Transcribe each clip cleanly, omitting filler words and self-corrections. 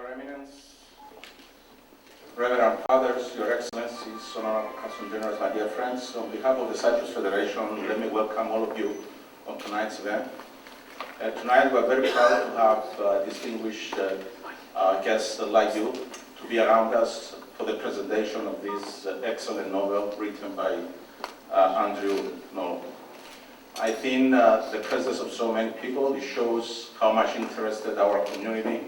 Your Eminence, Reverend Fathers, Your Excellencies, Honorable Council Generals, my dear friends, on behalf of the Cyprus Federation, let me welcome all of you on tonight's event. Tonight we are very proud to have distinguished guests like you to be around us for the presentation of this excellent novel written by Andrew Novo. I think the presence of so many people, it shows how much interested our community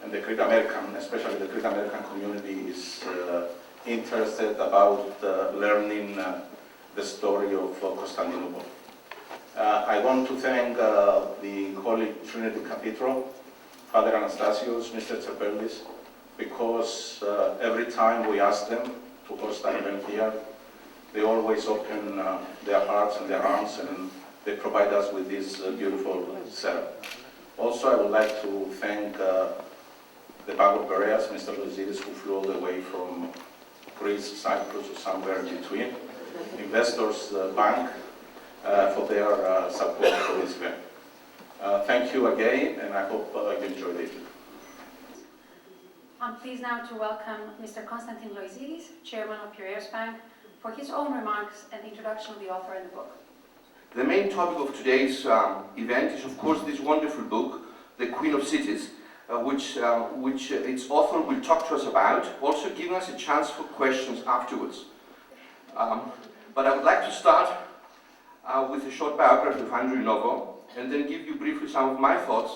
and the Greek American, especially the Greek American community, is interested about learning the story of Constantinople. I want to thank the Holy Trinity Cathedral, Father Anastasios, Mr. Tserpelis, because every time we ask them to host an event here, they always open their hearts and their arms, and they provide us with this beautiful setup. Also, I would like to thank the Bank of Piraeus, Mr. Loizidis, who flew all the way from Greece, Cyprus, or somewhere in between, Investors Bank, for their support for this event. Thank you again, and I hope you enjoyed it. I'm pleased now to welcome Mr. Constantine Loizidis, Chairman of Piraeus Bank, for his own remarks and the introduction of the author and the book. The main topic of today's event is, of course, this wonderful book, The Queen of Cities, which its author will talk to us about, also giving us a chance for questions afterwards. But I would like to start with a short biography of Andrew Novo, and then give you briefly some of my thoughts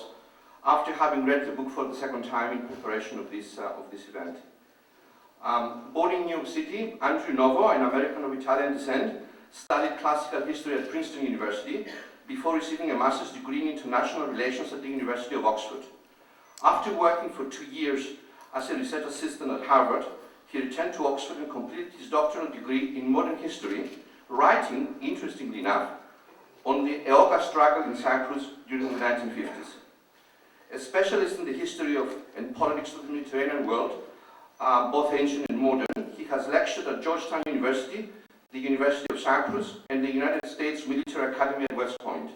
after having read the book for the second time in preparation of this event. Born in New York City, Andrew Novo, an American of Italian descent, studied classical history at Princeton University before receiving a master's degree in international relations at the University of Oxford. After working for 2 years as a research assistant at Harvard, he returned to Oxford and completed his doctoral degree in modern history, writing, interestingly enough, on the Eoga struggle in Cyprus during the 1950s. A specialist in the history of and politics of the Mediterranean world, both ancient and modern, he has lectured at Georgetown University, the University of Cyprus, and the United States Military Academy at West Point.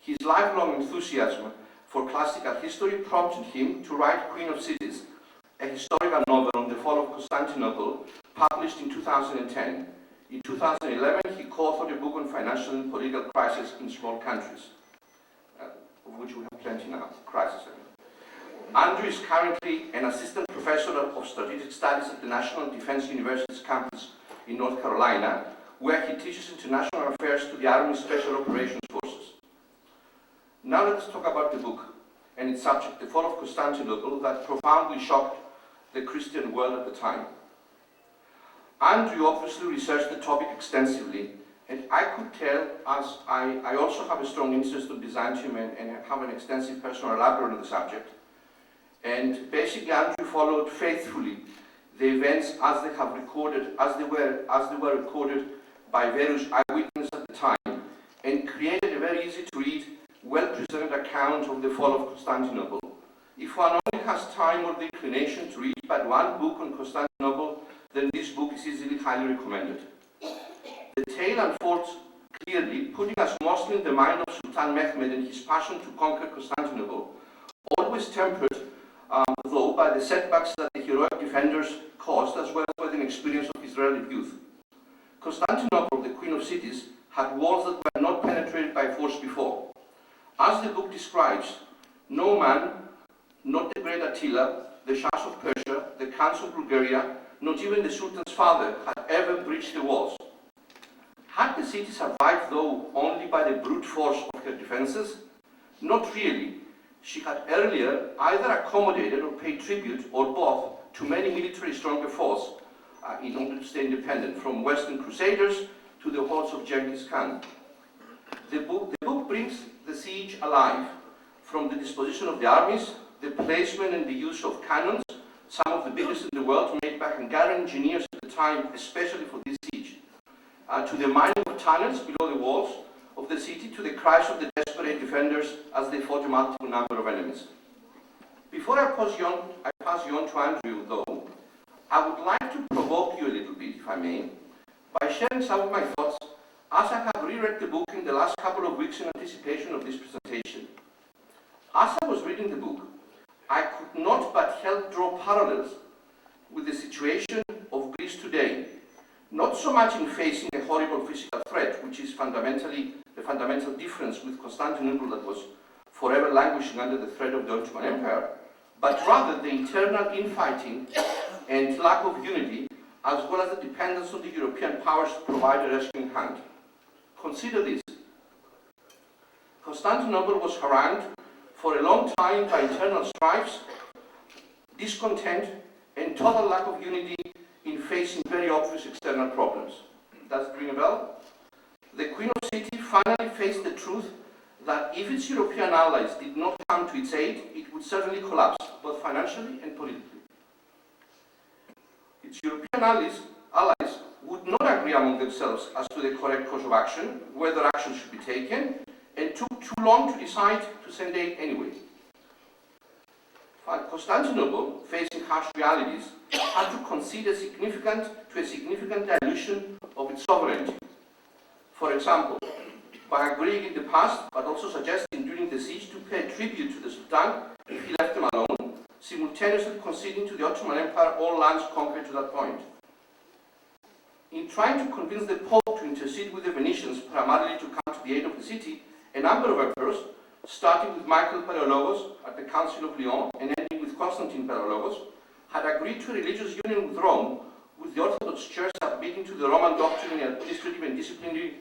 His lifelong enthusiasm for classical history prompted him to write Queen of Cities, a historical novel on the fall of Constantinople, published in 2010. In 2011, he co-authored a book on financial and political crisis in small countries, of which we have plenty now, crisis. Andrew is currently an assistant professor of strategic studies at the National Defense University's campus in North Carolina, where he teaches international affairs to the Army Special Operations Forces. Now let us talk about the book and its subject, the fall of Constantinople, that profoundly shocked the Christian world at the time. Andrew obviously researched the topic extensively, and I could tell, as I also have a strong interest in Byzantium and have an extensive personal library on the subject. And basically, Andrew followed faithfully the events as they have recorded, as they were recorded by various eyewitnesses at the time, and created a very easy to read, well-presented account of the fall of Constantinople. If one only has time or the inclination to read but one book on Constantinople, then this book is easily highly recommended. The tale unfolds clearly, putting us mostly in the mind of Sultan Mehmed and his passion to conquer Constantinople, always tempered, though, by the setbacks that the heroic defenders caused, as well as by the experience of his relative youth. Constantinople, the Queen of Cities, had walls that were not penetrated by force before. As the book describes, no man, not the great Attila, the Shah of Persia, the Counts of Bulgaria, not even the Sultan's father, had ever breached the walls. Had the city survived, though, only by the brute force of her defenses? Not really. She had earlier either accommodated or paid tribute, or both, to many military stronger foes in order to stay independent, from Western Crusaders to the hordes of Genghis Khan. The book brings the siege alive, from the disposition of the armies, the placement and the use of cannons, some of the biggest in the world, made by Hungarian engineers at the time, especially for this siege, to the mining of tunnels below the walls of the city, to the cries of the desperate defenders as they fought a multiple number of enemies. Before I pass you on to Andrew, though, I would like to provoke you a little bit, if I may, by sharing some of my thoughts as I have reread the book in the last couple of weeks in anticipation of this presentation. As I was reading the book, I could not but helped draw parallels with the situation of Greece today. Not so much in facing a horrible physical threat, which is fundamentally the fundamental difference with Constantinople that was forever languishing under the threat of the Ottoman Empire, but rather the internal infighting and lack of unity, as well as the dependence on the European powers to provide a rescuing hand. Consider this. Constantinople was harangued for a long time by internal strifes, discontent, and total lack of unity in facing very obvious external problems. Does it ring a bell? The Queen of City finally faced the truth that if its European allies did not come to its aid, it would certainly collapse, both financially and politically. Its European allies would not agree among themselves as to the correct course of action, whether action should be taken, and took too long to decide to send aid anyway. Constantinople, facing harsh realities, had to concede a significant dilution of its sovereignty. For example, by agreeing in the past, but also suggesting during the siege to pay tribute to the Sultan if he left them alone, simultaneously conceding to the Ottoman Empire all lands conquered to that point. In trying to convince the Pope to intercede with the Venetians, primarily to come to the aid of the city, a number of emperors, starting with Michael Palaiologos at the Council of Lyon and ending with Constantine Palaiologos, had agreed to a religious union with Rome, with the Orthodox Church submitting to the Roman doctrine and administrative and disciplinary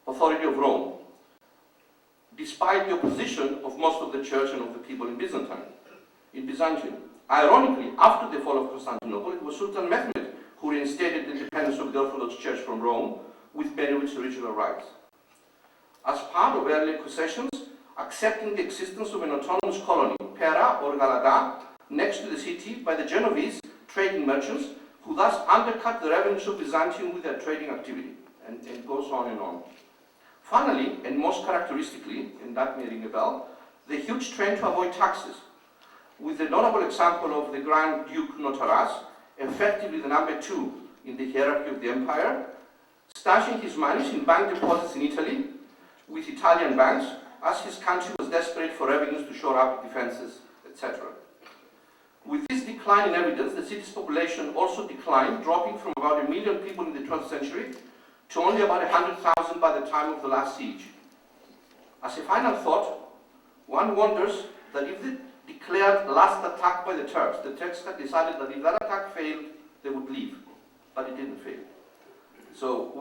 authority of Rome, despite the opposition of most of the church and of the people in Byzantium. Ironically, after the fall of Constantinople, it was Sultan Mehmed who reinstated the independence of the Orthodox Church from Rome, with many of its original rights. As part of earlier concessions, accepting the existence of an autonomous colony, Pera or Galata, next to the city by the Genovese trading merchants, who thus undercut the revenues of Byzantium with their trading activity, and it goes on and on. Finally, and most characteristically, and that may ring a bell, the huge trend to avoid taxes, with the notable example of the Grand Duke Notaras, effectively the number 2 in the hierarchy of the empire, stashing his money in bank deposits in Italy with Italian banks, as his country was desperate for revenues to shore up defenses, etc. With this decline in evidence, the city's population also declined, dropping from about 1 million people in the 12th century to only about 100,000 by the time of the last siege. As a final thought, one wonders that if the declared last attack by the Turks had decided that if that attack failed, they would leave, but it didn't fail. So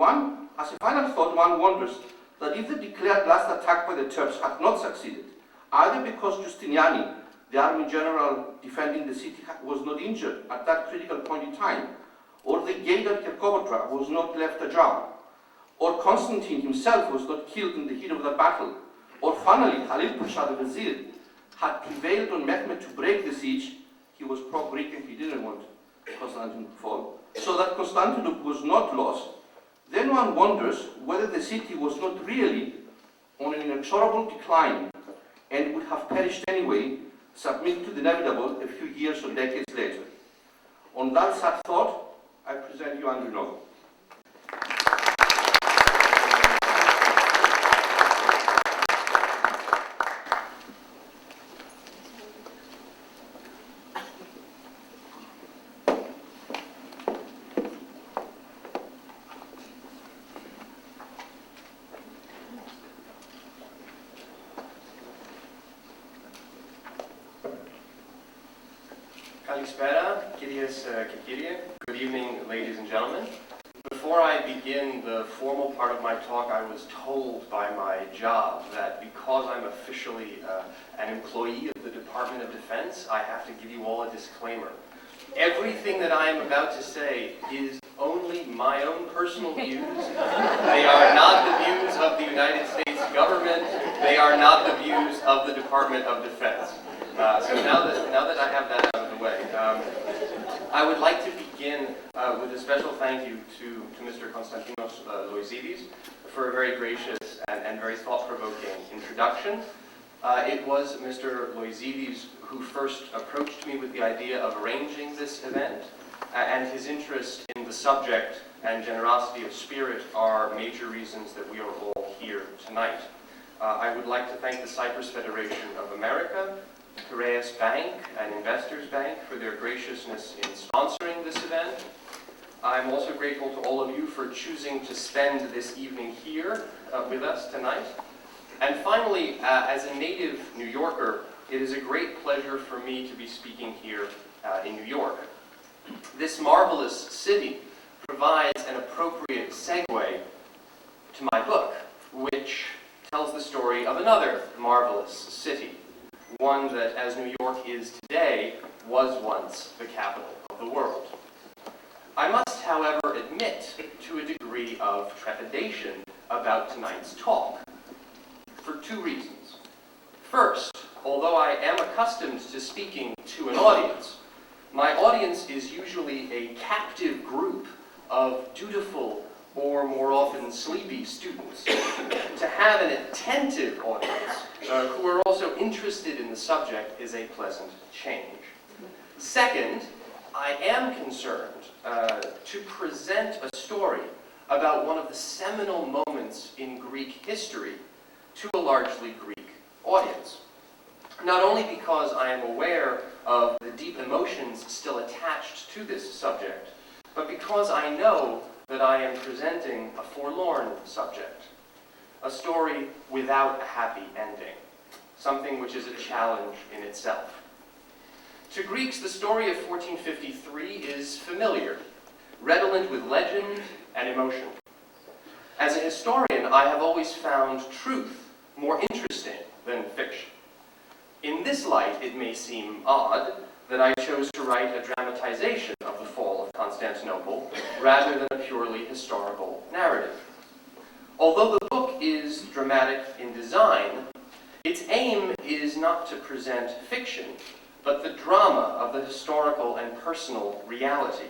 as a final thought, one wonders that if the declared last attack by the Turks had not succeeded, either because Justiniani, the army general defending the city, was not injured at that critical point in time, or the gate at Kirkovotra was not left ajar, or Constantine himself was not killed in the heat of that battle, or finally Khalil Pasha the Vizier had prevailed on Mehmed to break the siege, he was pro-Greek and he didn't want Constantine to fall, so that Constantinople was not lost, then one wonders whether the city was not really on an inexorable decline and would have perished anyway, submitting to the inevitable a few years or decades later. On that sad thought, I present you Andrew Novo. Kalispera, Kyrios και Kyrie. Good evening, ladies and gentlemen. Before I begin the formal part of my talk, I was told by my job that because I'm officially an employee of the Department of Defense, I have to give you all a disclaimer. Everything that I am about to say is only my own personal views. They are not the views of the United States government. They are not the views of the Department of Defense. So now that I have that out of the way, I would like to begin with a special thank you to Mr. Konstantinos Loizidis for a very gracious and very thought-provoking introduction. It was Mr. Loizidis who first approached me with the idea of arranging this event, and his interest in the subject and generosity of spirit are major reasons that we are all here tonight. I would like to thank the Cyprus Federation of America Piraeus Bank and Investors Bank for their graciousness in sponsoring this event. I'm also grateful to all of you for choosing to spend this evening here with us tonight. And finally, as a native New Yorker, it is a great pleasure for me to be speaking here in New York. This marvelous city provides an appropriate segue to my book, which tells the story of another marvelous city, one that, as New York is today, was once the capital of the world. I must, however, admit to a degree of trepidation about tonight's talk, for two reasons. First, although I am accustomed to speaking to an audience, my audience is usually a captive group of dutiful or more often sleepy students. To have an attentive audience who are also interested in the subject is a pleasant change. Second, I am concerned to present a story about one of the seminal moments in Greek history to a largely Greek audience. Not only because I am aware of the deep emotions still attached to this subject, but because I know that I am presenting a forlorn subject, a story without a happy ending, something which is a challenge in itself. To Greeks, the story of 1453 is familiar, redolent with legend and emotion. As a historian, I have always found truth more interesting than fiction. In this light, it may seem odd that I chose to write a dramatization of the fall of Constantinople rather than a purely historical narrative. Although the book is dramatic in design, its aim is not to present fiction, but the drama of the historical and personal reality.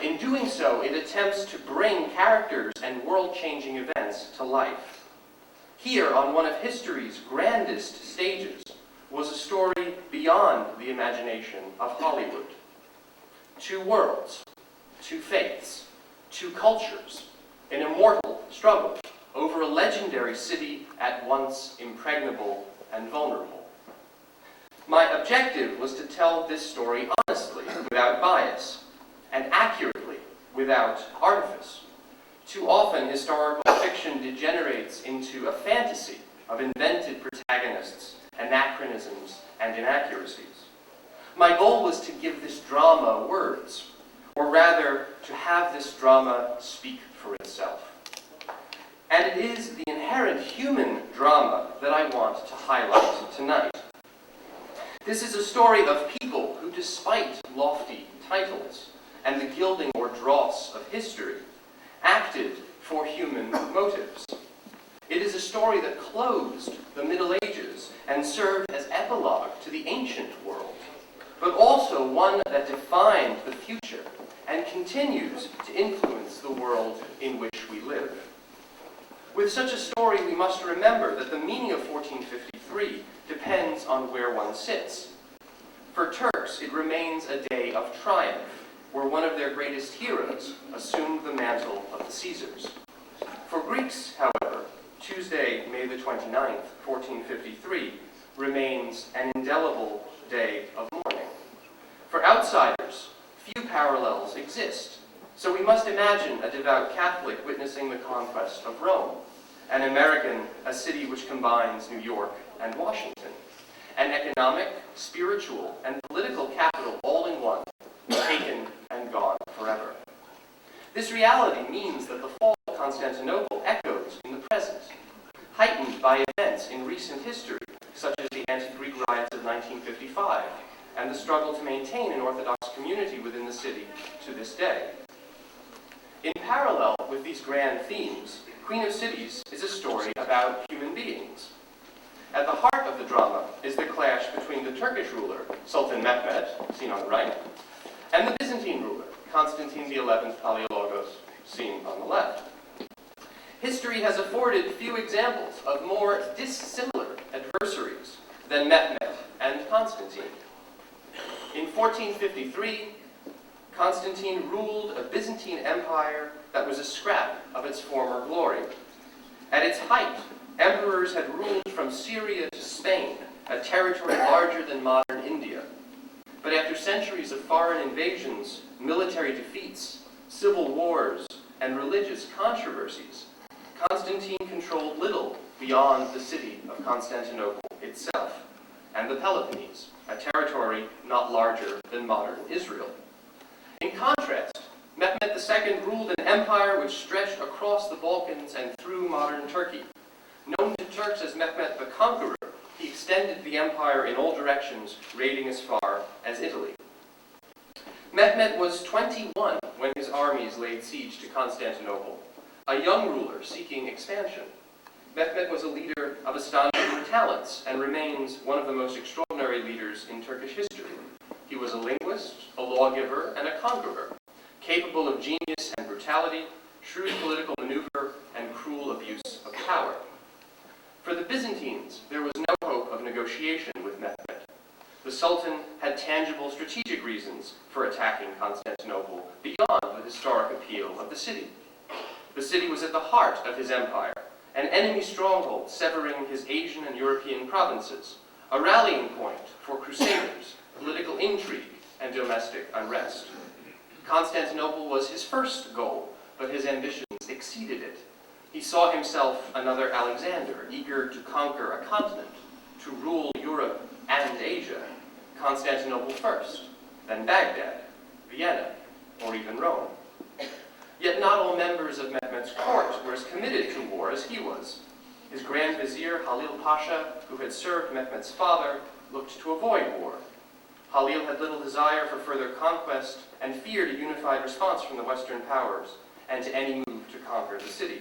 In doing so, it attempts to bring characters and world-changing events to life. Here, on one of history's grandest stages, was a story beyond the imagination of Hollywood. Two worlds, two faiths, two cultures, an immortal struggle over a legendary city at once impregnable and vulnerable. My objective was to tell this story honestly, without bias, and accurately, without artifice. Too often, historical fiction degenerates into a fantasy of invented protagonists, anachronisms, and inaccuracies. My goal was to give this drama words, or rather, to have this drama speak for itself. And it is the inherent human drama that I want to highlight tonight. This is a story of people who, despite lofty titles and the gilding or dross of history, acted for human motives. It is a story that closed the Middle Ages and served as epilogue to the ancient world, but also one that defined the future and continues to influence the world in which we live. With such a story, we must remember that the meaning of 1453 depends on where one sits. For Turks, it remains a day of triumph, where one of their greatest heroes assumed the mantle of the Caesars. For Greeks, however, Tuesday, May the 29th, 1453, remains an indelible day of mourning. For outsiders, few parallels exist, so we must imagine a devout Catholic witnessing the conquest of Rome, an American, a city which combines New York and Washington, an economic, spiritual, and political capital all in one, taken and gone forever. This reality means that the fall of Constantinople echoes in the present, heightened by events in recent history, such as the anti-Greek riots of 1955, and the struggle to maintain an Orthodox community within the city to this day. In parallel with these grand themes, Queen of Cities is a story about human beings. At the heart of the drama is the clash between the Turkish ruler, Sultan Mehmed, seen on the right, and the Byzantine ruler, Constantine XI Palaiologos, seen on the left. History has afforded few examples of more dissimilar adversaries than Mehmed and Constantine. In 1453, Constantine ruled a Byzantine empire that was a scrap of its former glory. At its height, emperors had ruled from Syria to Spain, a territory larger than modern India. But after centuries of foreign invasions, military defeats, civil wars, and religious controversies, Constantine controlled little beyond the city of Constantinople itself, and the Peloponnese, a territory not larger than modern Israel. In contrast, Mehmed II ruled an empire which stretched across the Balkans and through modern Turkey. Known to Turks as Mehmed the Conqueror, he extended the empire in all directions, raiding as far as Italy. Mehmed was 21 when his armies laid siege to Constantinople, a young ruler seeking expansion. Mehmed was a leader of astonishing talents and remains one of the most extraordinary leaders in Turkish history. He was a linguist, a lawgiver, and a conqueror, capable of genius and brutality, shrewd political maneuver, and cruel abuse of power. For the Byzantines, there was no hope of negotiation with Mehmed. The Sultan had tangible strategic reasons for attacking Constantinople beyond the historic appeal of the city. The city was at the heart of his empire, an enemy stronghold severing his Asian and European provinces, a rallying point for crusaders, political intrigue, and domestic unrest. Constantinople was his first goal, but his ambitions exceeded it. He saw himself another Alexander, eager to conquer a continent, to rule Europe and Asia. Constantinople first, then Baghdad, Vienna, or even Rome. Yet not all members of Mehmed's court were as committed to war as he was. His Grand Vizier, Halil Pasha, who had served Mehmed's father, looked to avoid war. Halil had little desire for further conquest and feared a unified response from the Western powers and to any move to conquer the city.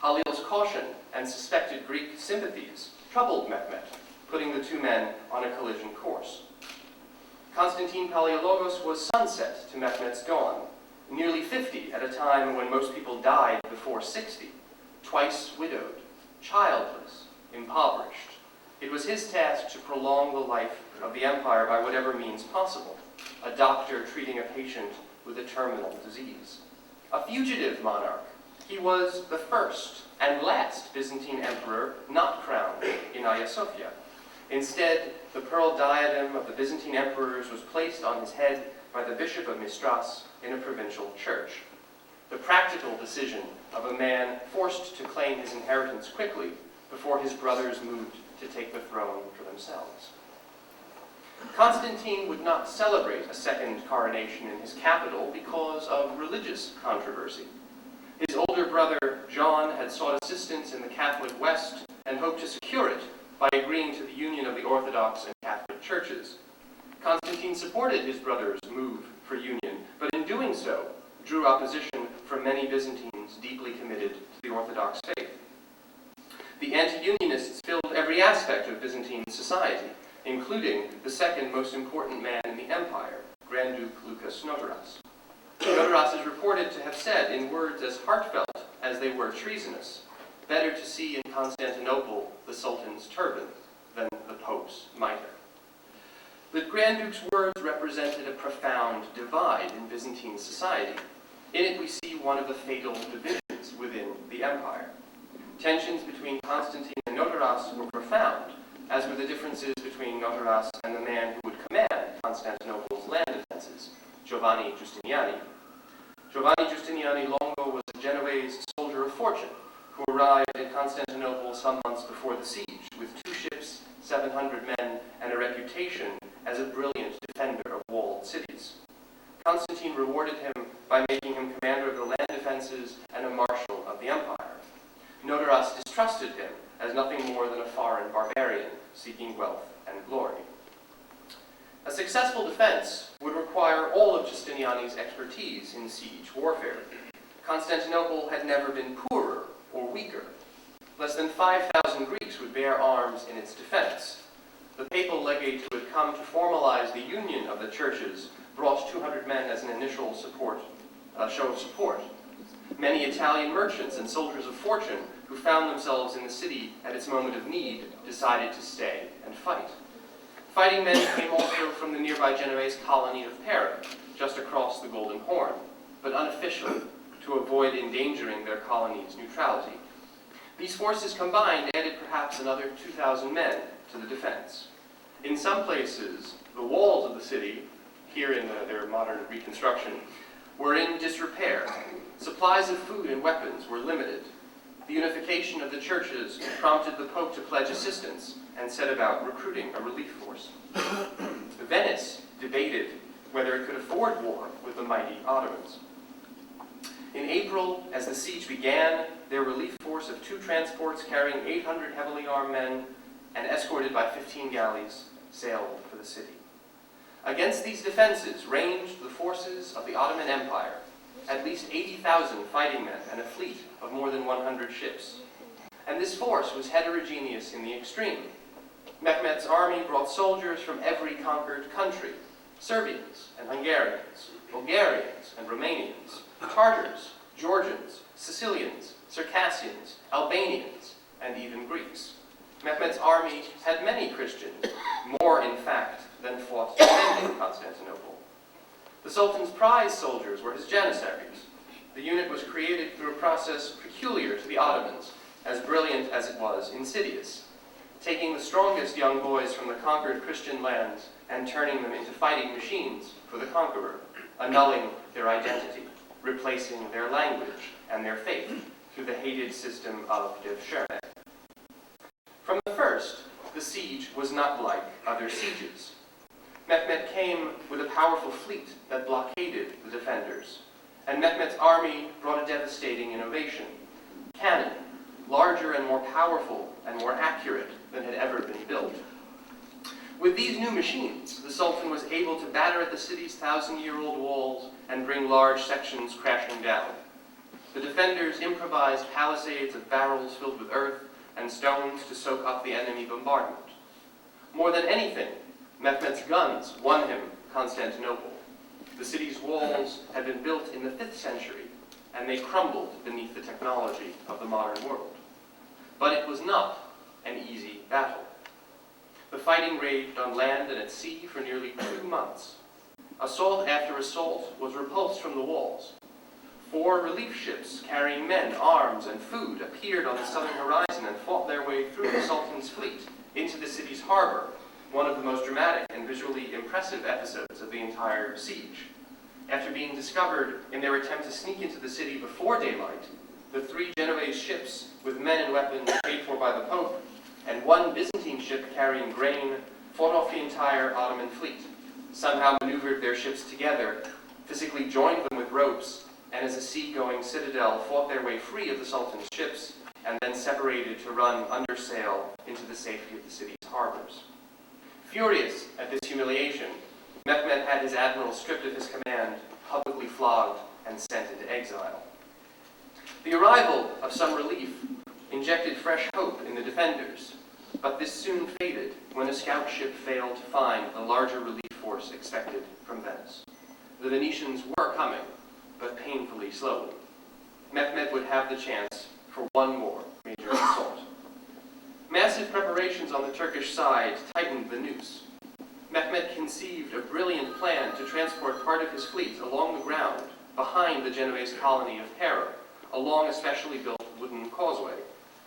Halil's caution and suspected Greek sympathies troubled Mehmed, putting the two men on a collision course. Constantine Palaiologos was sunset to Mehmed's dawn, nearly 50 at a time when most people died before 60, twice widowed, childless, impoverished. It was his task to prolong the life of the empire by whatever means possible, a doctor treating a patient with a terminal disease. A fugitive monarch, he was the first and last Byzantine emperor not crowned in Hagia Sophia. Instead, the pearl diadem of the Byzantine emperors was placed on his head by the Bishop of Mistras in a provincial church. The practical decision of a man forced to claim his inheritance quickly before his brothers moved to take the throne for themselves. Constantine would not celebrate a second coronation in his capital because of religious controversy. His older brother, John, had sought assistance in the Catholic West and hoped to secure it by agreeing to the union of the Orthodox and Catholic churches. Constantine supported his brother's move for union, but in doing so, drew opposition from many Byzantines deeply committed to the Orthodox faith. The anti-unionists filled every aspect of Byzantine society, including the second most important man in the empire, Grand Duke Lucas Notaras. Notaras is reported to have said, in words as heartfelt as they were treasonous, "Better to see in Constantinople the Sultan's turban than the Pope's mitre." The Grand Duke's words represented a profound divide in Byzantine society. In it we see one of the fatal divisions within the empire. Tensions between Constantine and Notaras were profound, as were the differences between Notaras and the man who would command Constantinople's land defenses, Giovanni Giustiniani. Giovanni Giustiniani Longo was a Genoese soldier of fortune who arrived in Constantinople some months before the siege with 2 ships, 700 men, and a reputation as a brilliant defender of walled cities. Constantine rewarded him by making him commander of the land defenses and a marshal of the empire. Notaras distrusted him as nothing more than a foreign barbarian seeking wealth and glory. A successful defense would require all of Giustiniani's expertise in siege warfare. Constantinople had never been poorer or weaker. Less than 5,000 Greeks would bear arms in its defense. The papal legate who had come to formalize the union of the churches brought 200 men as an initial show of support. Many Italian merchants and soldiers of fortune who found themselves in the city at its moment of need decided to stay and fight. Fighting men came also from the nearby Genoese colony of Pera, just across the Golden Horn, but unofficially, to avoid endangering their colony's neutrality. These forces combined added perhaps another 2,000 men to the defense. In some places, the walls of the city, here in their modern reconstruction, were in disrepair. Supplies of food and weapons were limited. The unification of the churches prompted the Pope to pledge assistance and set about recruiting a relief force. Venice debated whether it could afford war with the mighty Ottomans. In April, as the siege began, their relief force of 2 transports carrying 800 heavily armed men and escorted by 15 galleys sailed for the city. Against these defenses ranged the forces of the Ottoman Empire, at least 80,000 fighting men and a fleet of more than 100 ships. And this force was heterogeneous in the extreme. Mehmet's army brought soldiers from every conquered country: Serbians and Hungarians, Bulgarians and Romanians, Tartars, Georgians, Sicilians, Circassians, Albanians, and even Greeks. Mehmet's army had many Christians, more in fact than fought defending Constantinople. The Sultan's prize soldiers were his Janissaries. The unit was created through a process peculiar to the Ottomans, as brilliant as it was insidious, taking the strongest young boys from the conquered Christian lands and turning them into fighting machines for the conqueror, annulling their identity, replacing their language and their faith through the hated system of devshirme. From the first, the siege was not like other sieges. Mehmet came with a powerful fleet that blockaded the defenders, and Mehmet's army brought a devastating innovation: cannon, larger and more powerful and more accurate than had ever been built. With these new machines, the Sultan was able to batter at the city's 1,000-year-old walls and bring large sections crashing down. The defenders improvised palisades of barrels filled with earth and stones to soak up the enemy bombardment. More than anything, Mehmet's guns won him Constantinople. The city's walls had been built in the 5th century, and they crumbled beneath the technology of the modern world. But it was not an easy battle. The fighting raged on land and at sea for nearly 2 months. Assault after assault was repulsed from the walls. 4 relief ships carrying men, arms, and food appeared on the southern horizon and fought their way through the Sultan's fleet into the city's harbor, one of the most dramatic and visually impressive episodes of the entire siege. After being discovered in their attempt to sneak into the city before daylight, the 3 Genoese ships with men and weapons paid for by the Pope and 1 Byzantine ship carrying grain fought off the entire Ottoman fleet, somehow maneuvered their ships together, physically joined them with ropes, and as a sea-going citadel fought their way free of the Sultan's ships and then separated to run under sail into the safety of the city's harbors. Furious at this humiliation, Mehmet had his admiral stripped of his command, publicly flogged, and sent into exile. The arrival of some relief injected fresh hope in the defenders, but this soon faded when a scout ship failed to find the larger relief force expected from Venice. The Venetians were coming, but painfully slowly. Mehmet would have the chance for one more major assault. Massive preparations on the Turkish side tightened the noose. Mehmet conceived a brilliant plan to transport part of his fleet along the ground behind the Genoese colony of Pera, along a specially built wooden causeway.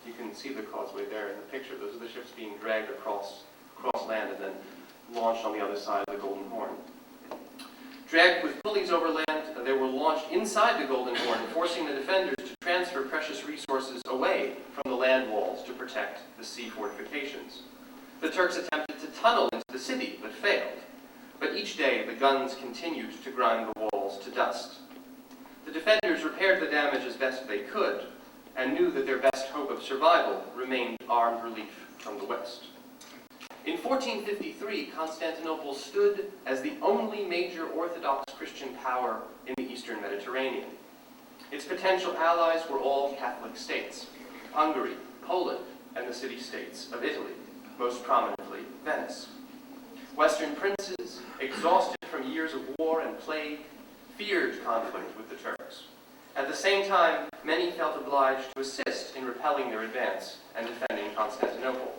You can see the causeway there in the picture. Those are the ships being dragged across land and then launched on the other side of the Golden Horn. Dragged with pulleys over land, they were launched inside the Golden Horn, forcing the defenders to transfer precious resources away from the land walls to protect the sea fortifications. The Turks attempted to tunnel into the city, but failed. But each day, the guns continued to grind the walls to dust. The defenders repaired the damage as best they could, and knew that their best hope of survival remained armed relief from the west. In 1453, Constantinople stood as the only major Orthodox Christian power in the Eastern Mediterranean. Its potential allies were all Catholic states: Hungary, Poland, and the city-states of Italy, most prominently Venice. Western princes, exhausted from years of war and plague, feared conflict with the Turks. At the same time, many felt obliged to assist in repelling their advance and defending Constantinople.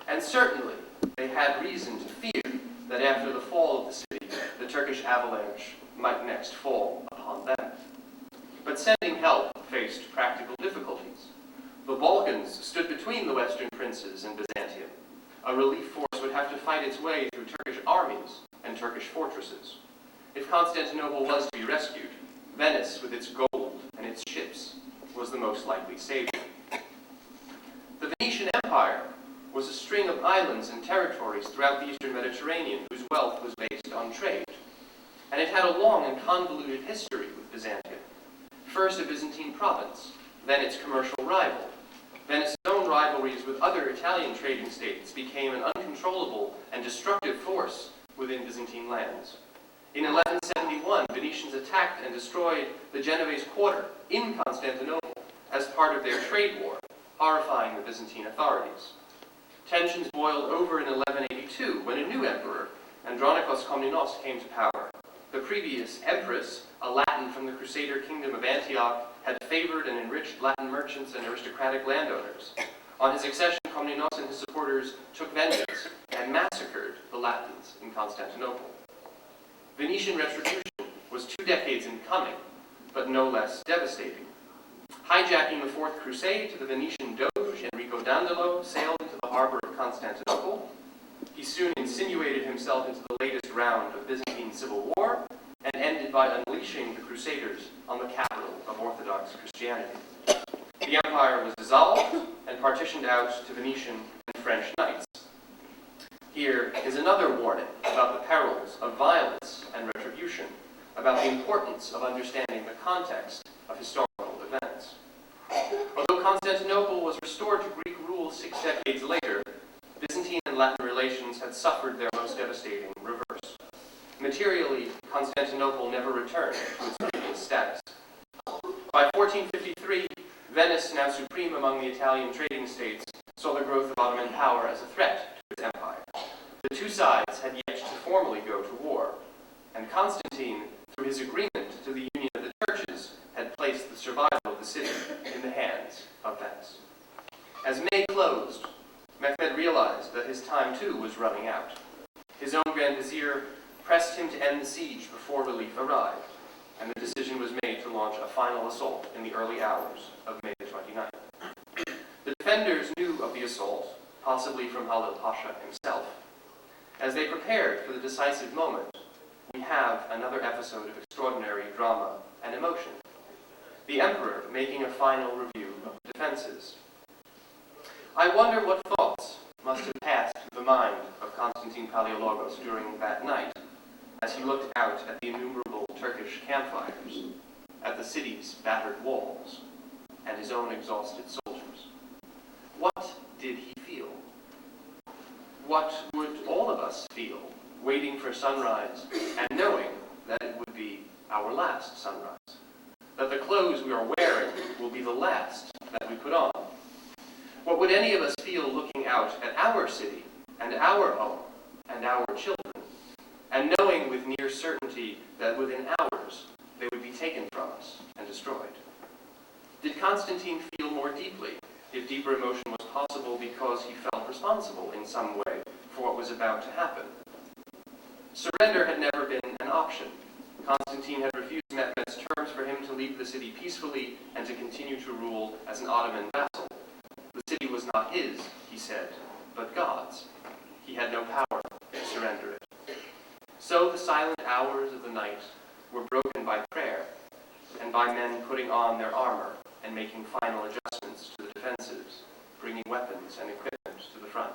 And certainly, they had reason to fear that after the fall of the city, the Turkish avalanche might next fall upon them. But sending help faced practical difficulties. The Balkans stood between the Western princes and Byzantium. a relief force would have to fight its way through Turkish armies and Turkish fortresses. If Constantinople was to be rescued, Venice, with its gold and its ships, was the most likely savior. The Venetian Empire was a string of islands and territories throughout the eastern Mediterranean whose wealth was based on trade. And it had a long and convoluted history with Byzantium. First a Byzantine province, then its commercial rival. Venice's own rivalries with other Italian trading states became an uncontrollable and destructive force within Byzantine lands. In 1171, Venetians attacked and destroyed the Genoese quarter in Constantinople as part of their trade war, horrifying the Byzantine authorities. Tensions boiled over in 1182 when a new emperor, Andronikos Komnenos, came to power. The previous empress, a Latin from the Crusader kingdom of Antioch, had favored and enriched Latin merchants and aristocratic landowners. On his accession, Komnenos and his supporters took vengeance and massacred the Latins in Constantinople. Venetian retribution was 2 decades in coming, but no less devastating. Hijacking the Fourth Crusade to the Venetian Doge, Enrico Dandolo sailed into the harbor of Constantinople. He soon insinuated himself into the latest round of Byzantine civil war and ended by unleashing the Crusaders on the capital of Orthodox Christianity. The empire was dissolved and partitioned out to Venetian and French knights. Here is another warning about the perils of violence and retribution, about the importance of understanding the context of historical events. Although Constantinople was restored to Greek rule 6 decades later, Byzantine and Latin relations had suffered their most devastating reverse. Materially, Constantinople never returned to its previous status. By 1453, Venice, now supreme among the Italian trading states, saw the growth of Ottoman power as a threat to its empire. The two sides had yet to formally go to war, and Constantine, through his agreement to the union of the churches, had placed the survival of the city in the hands of Venice. As May closed, Mehmed realized that his time too was running out. His own Grand Vizier pressed him to end the siege before relief arrived, and the decision was made to launch a final assault in the early hours of May the 29th. The defenders knew of the assault, possibly from Halil Pasha himself. As they prepared for the decisive moment, we have another episode of extraordinary drama and emotion. The emperor making a final review of the defenses. I wonder what thoughts must have passed through the mind of Constantine Palaiologos during that night, as he looked out at the innumerable Turkish campfires, at the city's battered walls, and his own exhausted soldiers. What did he feel? What would all of us feel, waiting for sunrise and knowing that it would be our last sunrise? That the clothes we are wearing will be the last that we put on? What would any of us feel looking out at our city and our home and our children, and knowing with near certainty that within hours they would be taken from us and destroyed? Did Constantine feel more deeply, if deeper emotion was possible, because he felt responsible in some way for what was about to happen? Surrender had never been an option. Constantine had refused Mehmed's terms for him to leave the city peacefully and to continue to rule as an Ottoman vassal. The city was not his, he said, but God's. He had no power to surrender it. So the silent hours of the night were broken by prayer and by men putting on their armor and making final adjustments to the defenses, bringing weapons and equipment to the front.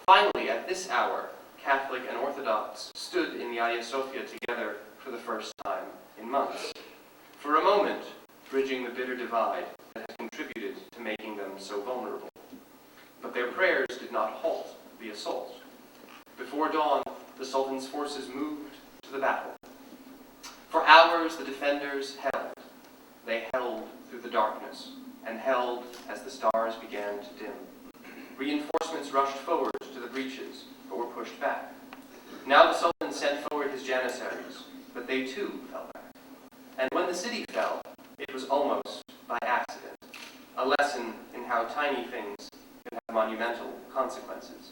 Finally, at this hour, Catholic and Orthodox stood in the Hagia Sophia together for the first time in months. For a moment, bridging the bitter divide that had contributed to making them so vulnerable. But their prayers did not halt the assault. Before dawn, the Sultan's forces moved to the battle. For hours, the defenders held. They held through the darkness, and held as the stars began to dim. Reinforcements rushed forward to the breaches, but were pushed back. Now the Sultan sent forward his Janissaries, but they too fell back. And when the city fell, it was almost by accident, a lesson in how tiny things can have monumental consequences.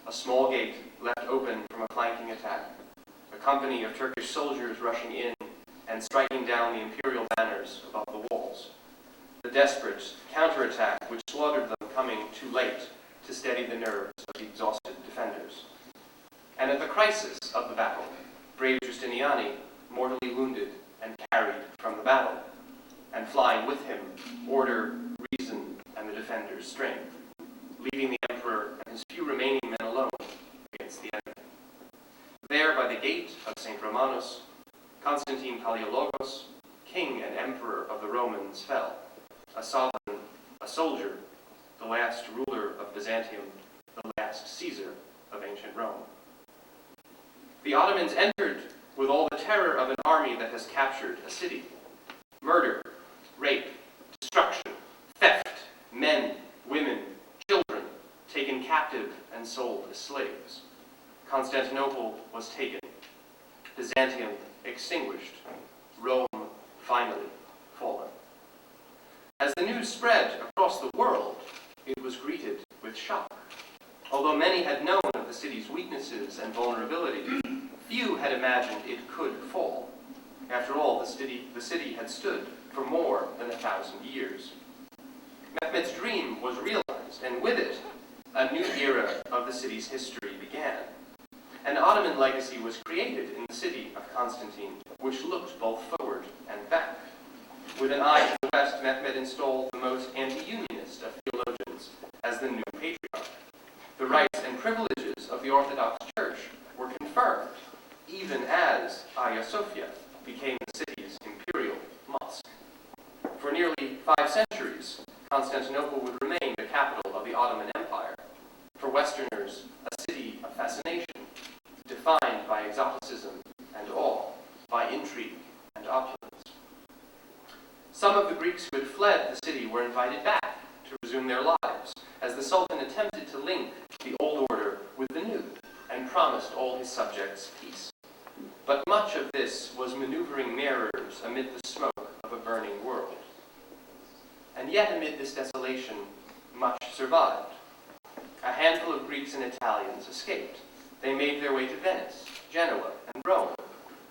A small gate left open from a flanking attack, a company of Turkish soldiers rushing in and striking down the imperial banners above the walls. The desperate counterattack which slaughtered them coming too late to steady the nerves of the exhausted defenders. And at the crisis of the battle, brave Justiniani, mortally wounded and carried from the battle, and flying with him order, reason, and the defenders' strength, leaving the emperor and his few remaining men alone against the enemy. There, by the gate of St. Romanus, Constantine Palaiologos, king and emperor of the Romans, fell, a sovereign, a soldier, the last ruler of Byzantium, the last Caesar of ancient Rome. The Ottomans entered with all the terror of an army that has captured a city. Murder, rape, destruction, theft, men, women, children, taken captive and sold as slaves. Constantinople was taken, Byzantium extinguished, Rome finally fallen. As the news spread across the world, it was greeted with shock. Although many had known of the city's weaknesses and vulnerability, few had imagined it could fall. After all, the city had stood for more than 1,000 years. Mehmet's dream was realized, and with it, a new era of the city's history began. An Ottoman legacy was created in the city of Constantine, which looked both forward and back. With an eye to the west, Mehmet installed the most anti-unionist of theologians as the new patriarch. The rights and privileges of the Orthodox Church were confirmed, even as Hagia Sophia became the city's imperial mosque. For nearly 5 centuries, Constantinople would remain the capital of the Ottoman Empire. For Westerners, a city of fascination, defined by exoticism and awe, by intrigue and opulence. Some of the Greeks who had fled the city were invited back to resume their lives, as the Sultan attempted to link the old order with the new, and promised all his subjects peace. But much of this was maneuvering mirrors amid the smoke of a burning world. And yet amid this desolation, much survived. A handful of Greeks and Italians escaped. They made their way to Venice, Genoa, and Rome.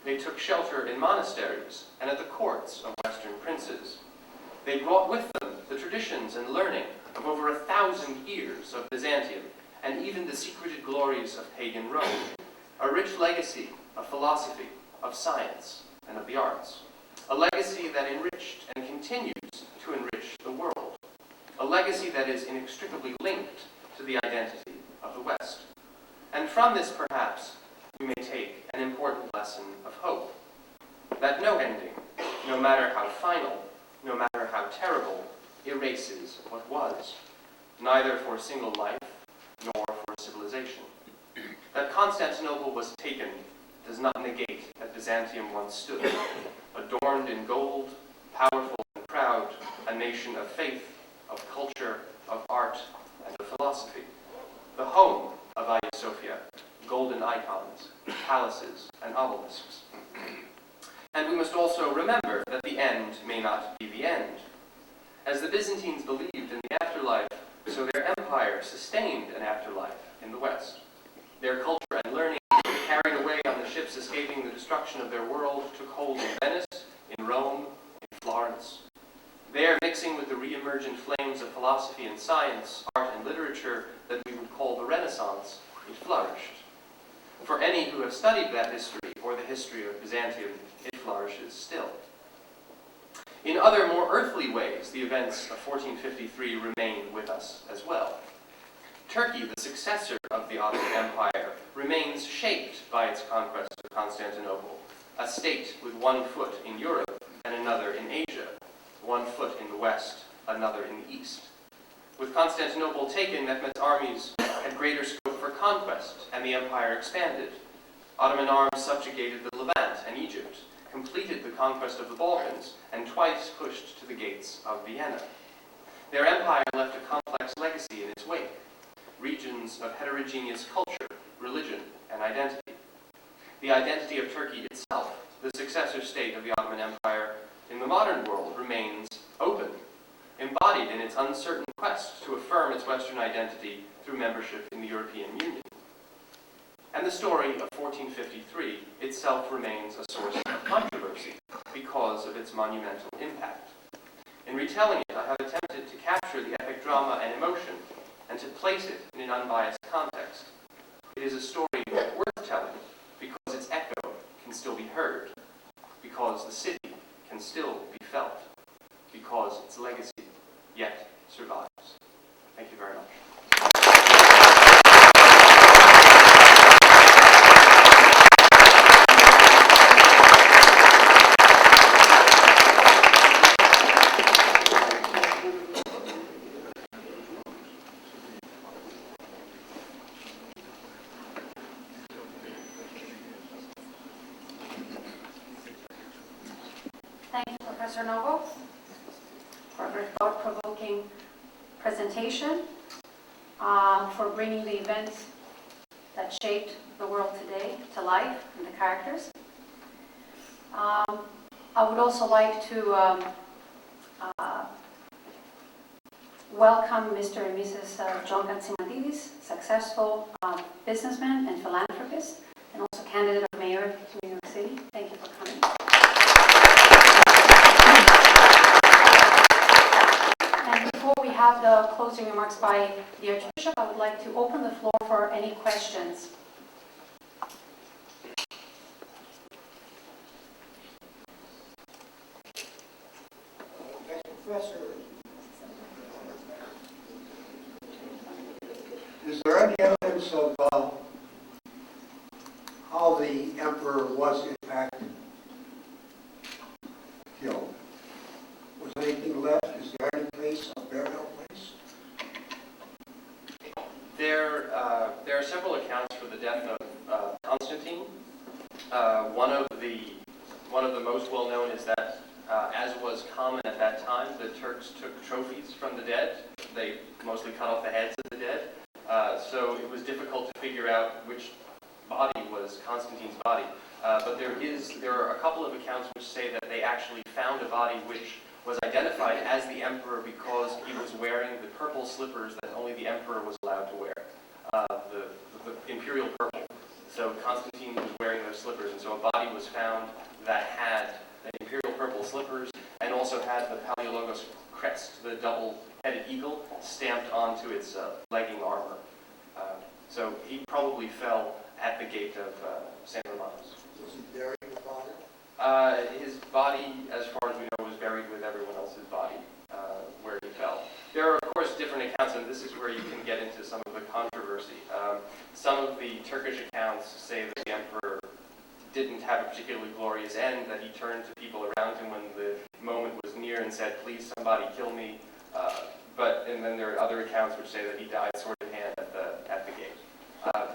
They took shelter in monasteries and at the courts of Western princes. They brought with them the traditions and learning of over 1,000 years of Byzantium, and even the secreted glories of pagan Rome, a rich legacy of philosophy, of science, and of the arts. A legacy that enriched and continues to enrich the world. A legacy that is inextricably linked to the identity of the West. And from this, perhaps, we may take an important lesson of hope. That no ending, no matter how final, no matter how terrible, erases what was, neither for a single life, nor for a civilization. That Constantinople was taken does not negate that Byzantium once stood, adorned in gold, powerful and proud, a nation of faith, of culture, of art, and of philosophy. The home of Hagia Sophia, golden icons, palaces, and obelisks. And we must also remember that the end may not be the end. As the Byzantines believed in the afterlife, so their empire sustained an afterlife in the West. Their culture and learning, carried away on the ships escaping the destruction of their world, took hold in Venice, in Rome, in Florence. There, mixing with the re-emergent flames of philosophy and science, art and literature that we would call the Renaissance, it flourished. For any who have studied that history, or the history of Byzantium, it flourishes still. In other, more earthly ways, the events of 1453 remain with us as well. Turkey, the successor of the Ottoman Empire, remains shaped by its conquest of Constantinople, a state with one foot in Europe and another in Asia, one foot in the West, another in the East. With Constantinople taken, Mehmet's armies had greater scope for conquest, and the empire expanded. Ottoman arms subjugated the Levant and Egypt, completed the conquest of the Balkans, and twice pushed to the gates of Vienna. Their empire left a complex legacy in its wake, regions of heterogeneous culture, religion, and identity. The identity of Turkey itself, the successor state of the Ottoman Empire, in the modern world remains open, embodied in its uncertain quest to affirm its Western identity through membership in the European Union. And the story of 1453 itself remains a source of controversy because of its monumental impact. In retelling it, I have attempted to capture the epic drama and emotion, and and to place it in an unbiased context. It is a story worth telling because its echo can still be heard, because the city can still be felt, because its legacy yet survives. Thank you very much. Thank you, Professor Novo, for a very thought-provoking presentation, for bringing the events that shaped the world today to life and the characters. I would also like to welcome Mr. and Mrs. Constantinople, successful businessman and philanthropist, and also candidate for mayor of New York City. Thank you for coming. And before we have the closing remarks by the Archbishop, I would like to open the floor for any questions. Professor, is there any evidence of how the emperor was in fact killed? Was anything left? Is there any place, a burial place? There are several accounts for the death of Constantine. One of the most well known is that, as was common at that time, the Turks took trophies from the dead. They mostly cut off the heads of the dead. So it was difficult to figure out which body was Constantine's body. But there are a couple of accounts which say that they actually found a body which was identified as the emperor because he was wearing the purple slippers that only the emperor was allowed to wear, the imperial purple. So Constantine was wearing those slippers, and so a body was found that had the imperial purple slippers and also had the Paleologos crest, the double-headed eagle, stamped onto its legging armor. So he probably fell at the gate of San Romanos. Was he buried with the father? His body, as far as we know, was buried with everyone else's body where he fell. There are, of course, different accounts, and this is where you can get into some of the controversy. Some of the Turkish accounts say that the emperor didn't have a particularly glorious end, that he turned to people around him when the moment was near and said, "Please, somebody kill me." And then there are other accounts which say that he died sword in hand at the gate.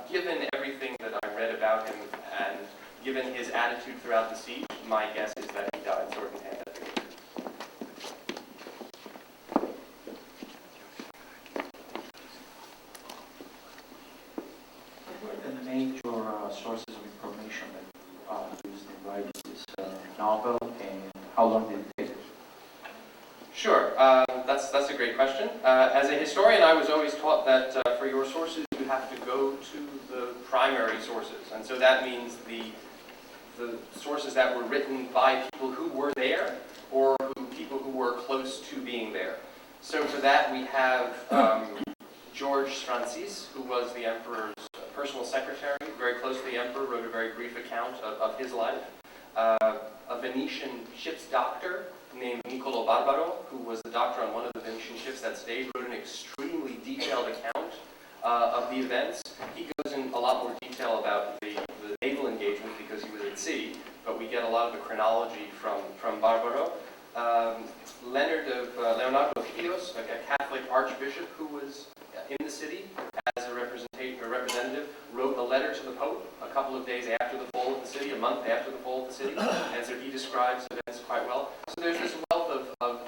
Given everything that I read about him and given his attitude throughout the siege, my guess is that he died sword in hand at the gate. What are the major sources of information that you used in writing this novel, and how long did it take? Sure, that's a great question. As a historian, I was always taught that for your sources, you have to go to the primary sources, and so that means the sources that were written by people who were there or people who were close to being there. So for that, we have George Francis, who was the emperor's personal secretary, very close to the emperor, wrote a very brief account of his life. A Venetian ship's doctor named Niccolo Barbaro, who was the doctor on one of the Venetian ships that stayed, wrote an extremely detailed account of the events. He goes in a lot more detail about the naval engagement because he was at sea, but we get a lot of the chronology from Barbaro. Leonardo of Chios, a Catholic archbishop who was in the city as a representative, wrote a letter to the Pope a couple of days after the fall of the city, a month after the fall of the city, and so he describes events quite well. So there's this wealth of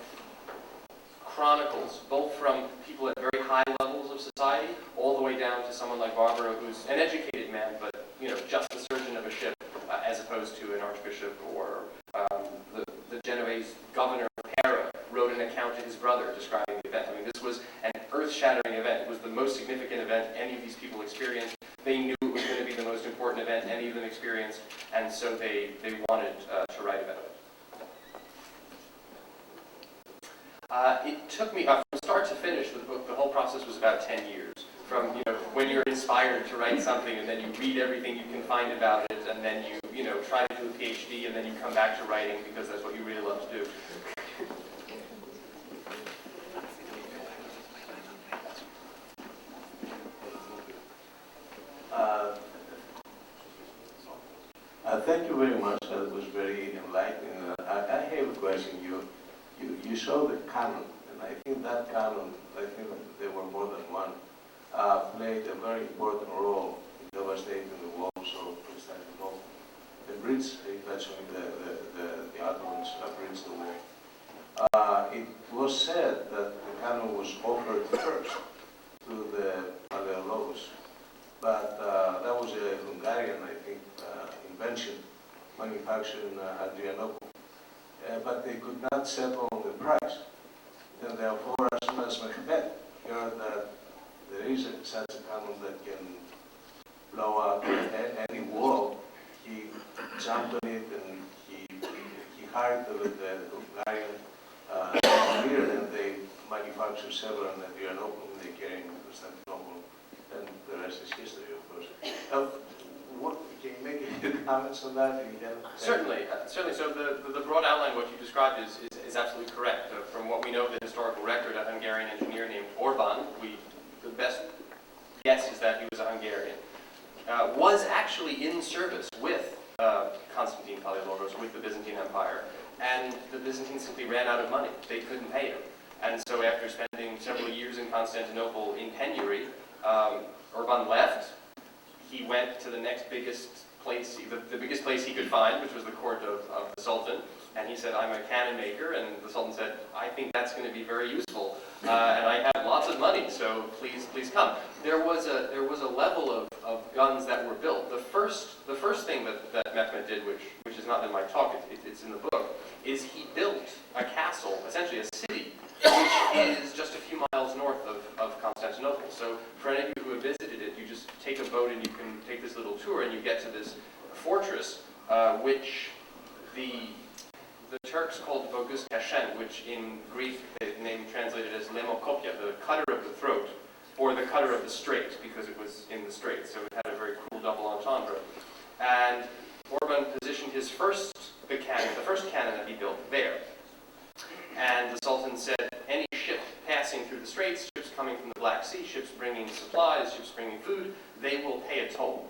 chronicles, both from people at very high levels of society, all the way down to someone like Barbaro, who's an educated man, but just the surgeon of a ship, as opposed to an archbishop, or the Genoese governor of Pera wrote an account to his brother describing the event. I mean, this was an earth-shattering event. It was the most significant event any of these people experienced. They knew it was going to be the most important event any of them experienced, and so they wanted to write about it. It took me, from start start to finish the book, the whole process was about 10 years. From when you're inspired to write something, and then you read everything you can find about it, and then you try to do a PhD, and then you come back to writing because that's what you really love to do. Thank you very much. That was very enlightening. I have a question. You show the canon, and I think that canon, I think there were more than one, played a very important role in devastating the walls of Constantinople. The bridge, actually the Ottomans breached the wall. It was said that the canon was offered first to the Paleologus, but that was a Hungarian, I think, invention, manufactured in Adrianople. But they could not settle on the price. And therefore, as soon as Mehmed heard that there is such a canon that can blow up any wall, he jumped on it and he hired the Hungarian engineer, and they manufactured several in Adrianople, and they came to Constantinople, and the rest is history, of course. Can you make a few comments on that? Certainly. So the broad outline, what you described, is absolutely correct. From what we know of the historical record, a Hungarian engineer named Orban, the best guess is that he was a Hungarian, was actually in service with Constantine Palaiologos, with the Byzantine Empire, and the Byzantines simply ran out of money. They couldn't pay him. And so after spending several years in Constantinople in penury, Orban left. He went to the next biggest place, the biggest place he could find, which was the court of the Sultan, and he said, "I'm a cannon maker," and the Sultan said, "I think that's going to be very useful, and I have lots of money, so please come." There was a level of guns that were built. The first thing that Mehmed did, which is not in my talk, it's in the book, is he built a castle, essentially a city, which is just a few miles north of Constantinople. So for any of you who have visited it, you just take a boat and you can take this little tour, and you get to this fortress, which the Turks called Bogus Kashen, which in Greek the name translated as Lemokopia, the cutter of the throat, or the cutter of the strait, because it was in the strait, so it had a very cool double entendre. And Orban positioned the first cannon that he built there. And the Sultan said, any ship passing through the straits, ships coming from the Black Sea, ships bringing supplies, ships bringing food, they will pay a toll.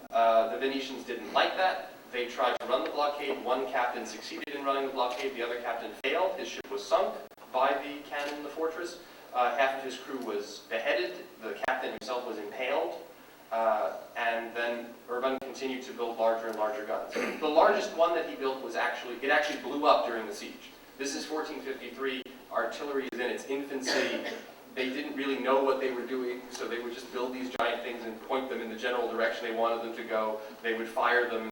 The Venetians didn't like that. They tried to run the blockade. One captain succeeded in running the blockade. The other captain failed. His ship was sunk by the cannon in the fortress. Half of his crew was beheaded. The captain himself was impaled. And then Urban continued to build larger and larger guns. The largest one that he built it actually blew up during the siege. This is 1453. Artillery is in its infancy. They didn't really know what they were doing, so they would just build these giant things and point them in the general direction they wanted them to go. They would fire them.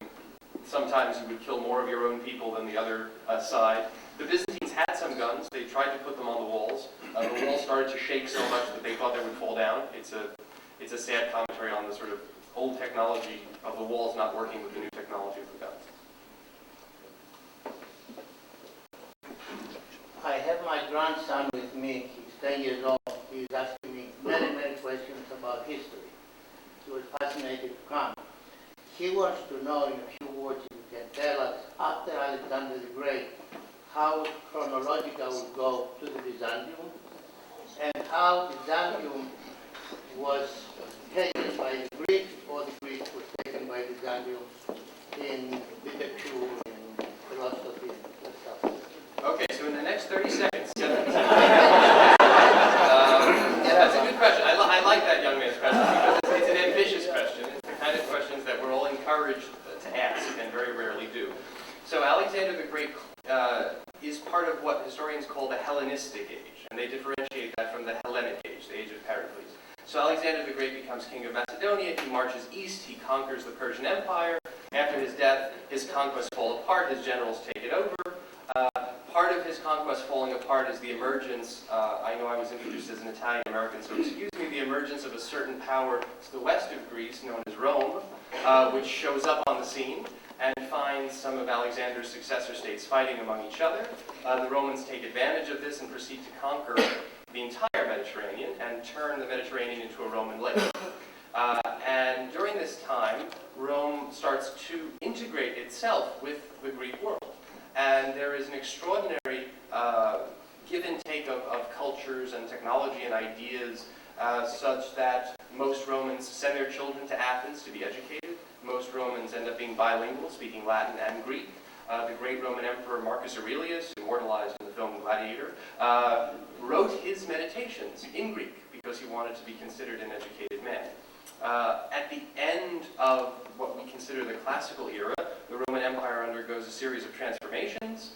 Sometimes you would kill more of your own people than the other side. The Byzantines had some guns. They tried to put them on the walls. The walls started to shake so much that they thought they would fall down. It's a sad commentary on the sort of old technology of the walls not working with the new technology of the guns. I have my grandson with me. He's 10 years old. He's asking me many questions about history. He was fascinated to come. He wants to know in a few words, if you can tell us, after Alexander the Great, how chronological would go to the Byzantium, and how Byzantium was taken by the Greeks, or the Greeks was taken by Byzantium in literature and philosophy and stuff. Okay, so in the next 30 seconds, that's a good question. I like that young man's question because it's an ambitious question. It's the kind of questions that we're all encouraged to ask and very rarely do. So Alexander the Great is part of what historians call the Hellenistic age, and they differentiate that from the Hellenic age, the age of Pericles. So Alexander the Great becomes king of Macedonia. He marches east. He conquers the Persian Empire. After his death, his conquests fall apart. His generals take it over. Part of his conquest falling apart is the emergence, I know I was introduced as an Italian American, so excuse me, the emergence of a certain power to the west of Greece known as Rome, which shows up on the scene and finds some of Alexander's successor states fighting among each other. The Romans take advantage of this and proceed to conquer the entire Mediterranean and turn the Mediterranean into a Roman lake. And during this time, Rome starts to integrate itself with the Greek world. And there is an extraordinary give and take of cultures and technology and ideas, such that most Romans send their children to Athens to be educated. Most Romans end up being bilingual, speaking Latin and Greek. The great Roman Emperor Marcus Aurelius, immortalized in the film Gladiator, wrote his meditations in Greek because he wanted to be considered an educated man. At the end of what we consider the classical era, the Roman Empire undergoes a series of transformations.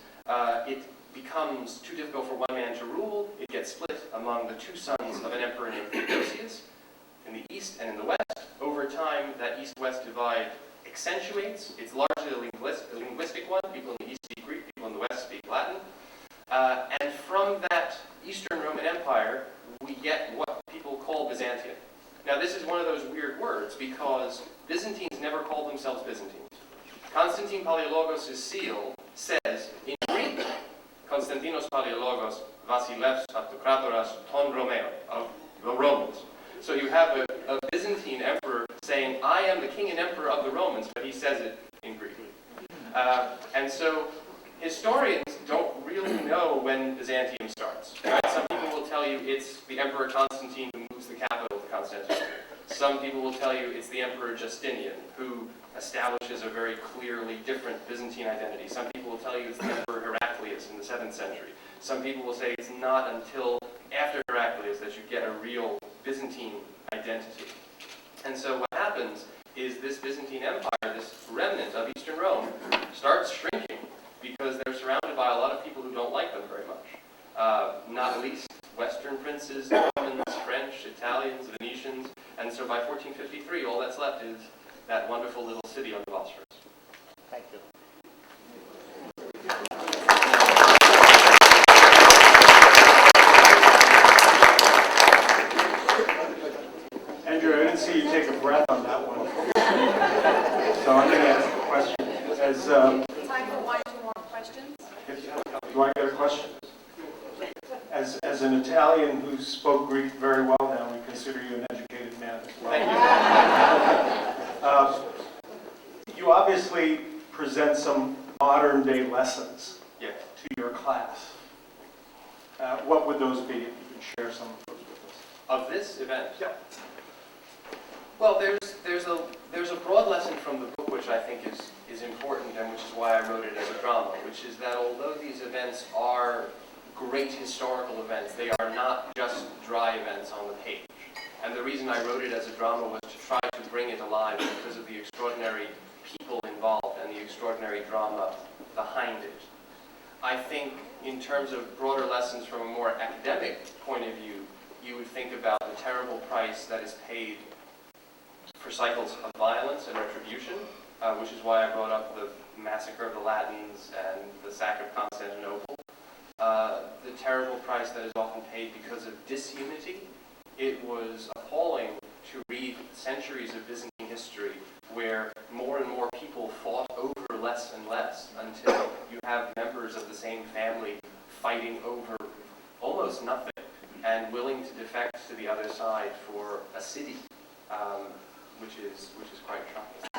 It becomes too difficult for one man to rule. It gets split among the two sons of an emperor named Theodosius in the east and in the west. Over time, that east-west divide accentuates. It's largely a linguistic one. People in the east speak Greek, people in the west speak Latin. And from that Eastern Roman Empire, we get what people call Byzantium. Now, this is one of those weird words because Byzantines never called themselves Byzantines. Constantine Palaiologos' seal says, in Greek, Konstantinos Palaiologos Vasilevs Autokratoras ton Romeo, of the Romans. So you have a Byzantine emperor saying, I am the king and emperor of the Romans, but he says it in Greek. And so historians don't really know when Byzantium starts. Right? Some people will tell you it's the Emperor Constantine who moves the capital to Constantinople. Some people will tell you it's the Emperor Justinian who establishes a very clearly different Byzantine identity. Some people will tell you it's the Emperor Heraclius in the 7th century. Some people will say it's not until after Heraclius that you get a real Byzantine identity. And so what happens is this Byzantine Empire, this remnant of Eastern Rome, starts shrinking because they're surrounded by a lot of people who don't like them very much. Not least Western princes, Normans, French, Italians, Venetians, and so by 1453 all that's left is that wonderful little city on the Bosphorus. Thank you. Andrew, I didn't see you take a breath on that one. So I'm going to ask a question. Time for one or two more questions. Do I get a question? As an Italian who spoke Greek very well now, we consider you an educated man as well. Thank you. You obviously present some modern day lessons Yes. to your class. What would those be if you could share some of those with us? Of this event? Yeah. Well, there's a broad lesson from the book which I think is important and which is why I wrote it as a drama, which is that although these events are great historical events, they are not just dry events on the page. And the reason I wrote it as a drama was to try to bring it alive because of the extraordinary people involved and the extraordinary drama behind it. I think in terms of broader lessons from a more academic point of view, you would think about the terrible price that is paid for cycles of violence and retribution, which is why I brought up the massacre of the Latins and the sack of Constantinople. The terrible price that is often paid because of disunity. It was appalling to read centuries of Byzantine history where more and more people fought over less and less until you have members of the same family fighting over almost nothing and willing to defect to the other side for a city, which is quite shocking.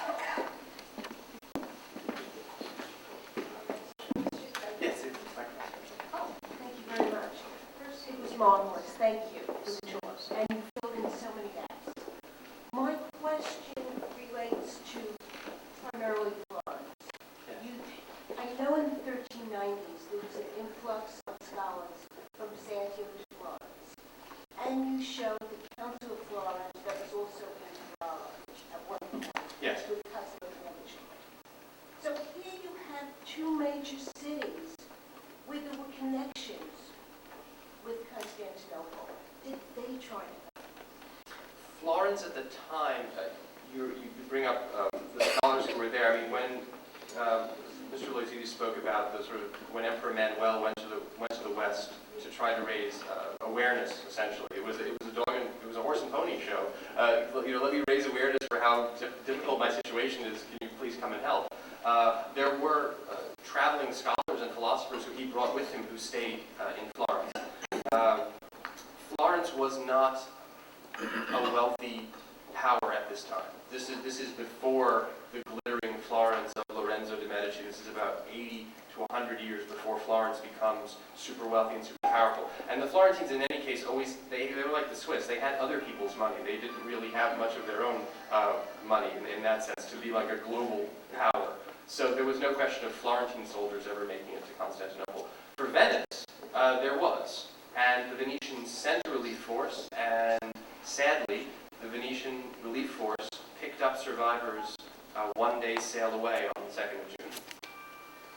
Yes, it's my question. Oh, thank you very much. First, it was marvelous. Thank you. And you filled in so many gaps. My question relates to primarily Florence. I know in the 1390s there was an influx of scholars from Byzantium to Florence. And you showed the Council of Florence that was also in Florence at one point. Yes. With Cosimo de' Medici. So here you have two major cities where there were connections with Constantinople. Did they try to? Florence at the time, you bring up the scholars who were there. I mean, when Mr. Loizidis spoke about the sort of when Emperor Manuel went to the west to try to raise awareness. Essentially, it was a horse and pony show. Let me raise awareness for how difficult my situation is. Can you please come and help? There were traveling scholars and philosophers who he brought with him who stayed in Florence. not a wealthy power at this time. This is before the glittering Florence of Lorenzo de' Medici. This is about 80 to 100 years before Florence becomes super wealthy and super powerful. And the Florentines, in any case, always, they were like the Swiss. They had other people's money. They didn't really have much of their own money in that sense to be like a global power. So there was no question of Florentine soldiers ever making it to Constantinople. For Venice, there was. And the Venetian sent a relief force, and sadly, the Venetian relief force picked up survivors one day's sail away on the 2nd of June.